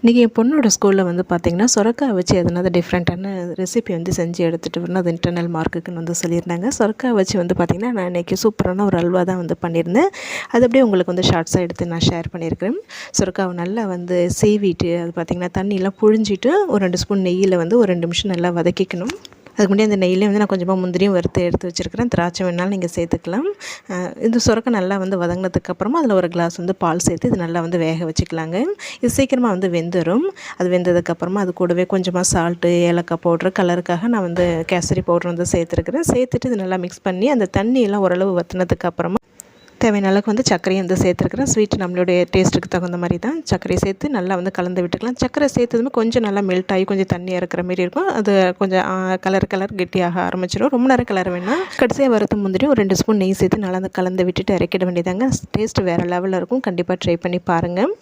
இன்றைக்கி என் பொண்ணோட ஸ்கூலில் வந்து பார்த்திங்கன்னா சொரக்காய் வச்சு எதனாவது டிஃப்ரெண்ட்டான ரெசிபி வந்து செஞ்சு எடுத்துகிட்டு வரணும், அது இன்டர்னல் மார்க்குக்குன்னு வந்து சொல்லியிருந்தாங்க. சொரக்காய் வச்சு வந்து பார்த்திங்கன்னா நான் இன்றைக்கி சூப்பரான ஒரு அல்வா தான் வந்து பண்ணியிருந்தேன். அது அப்படியே உங்களுக்கு வந்து ஷார்ட்ஸாக எடுத்து நான் ஷேர் பண்ணியிருக்கிறேன். சொரக்காவை நல்லா வந்து சீவிட்டு அது பார்த்திங்கன்னா தண்ணியெலாம் புழிஞ்சிட்டு ஒரு 2 ஸ்பூன் நெய்யில் வந்து ஒரு 2 நிமிஷம் நல்லா வதக்கிக்கணும். அதுக்கு முன்னாடி அந்த நெய்யிலே வந்து நான் கொஞ்சமாக முந்திரியும் வறுத்து எடுத்து வச்சுருக்கிறேன். திராட்சை வேணாலும் நீங்கள் சேர்த்துக்கலாம். இது சொரக்காய் நல்லா வந்து வதங்கினதுக்கப்புறமா அதில் ஒரு கிளாஸ் வந்து பால் சேர்த்து இது நல்லா வந்து வேக வச்சுக்கலாங்க. இது சீக்கிரமாக வந்து வெந்துடும். அது வெந்ததுக்கப்புறமா அது கூடவே கொஞ்சமாக சால்ட்டு, ஏலக்காய் பவுட்ரு, கலருக்காக நான் வந்து கேசரி பவுட்ரு வந்து சேர்த்துருக்குறேன். சேர்த்துட்டு இது நல்லா மிக்ஸ் பண்ணி அந்த தண்ணியெல்லாம் ஓரளவு வற்றினதுக்கப்புறமா தேவையான அளவுக்கு வந்து சர்க்கரையும் வந்து சேர்த்துருக்குறேன். ஸ்வீட் நம்மளுடைய டேஸ்ட்டுக்கு தகுந்த மாதிரி தான் சர்க்கரையை சேர்த்து நல்லா வந்து கலந்து விட்டுக்கலாம். சர்க்கரை சேர்த்ததுமே கொஞ்சம் நல்லா மெல்ட் ஆகி கொஞ்சம் தண்ணியாக இருக்கிற மாரி இருக்கும். அது கொஞ்சம் கலர் கெட்டியாக ஆரம்பிச்சிடும். ரொம்ப நேரம் கலர வேணாம். கடைசியாக வறுத்த முந்திரி ஒரு 2 ஸ்பூன் நெய் சேர்த்து நல்லா கலந்து விட்டுட்டு இறக்கிட வேண்டியதாங்க. டேஸ்ட்டு வேறு லெவலில் இருக்கும். கண்டிப்பாக ட்ரை பண்ணி பாருங்கள்.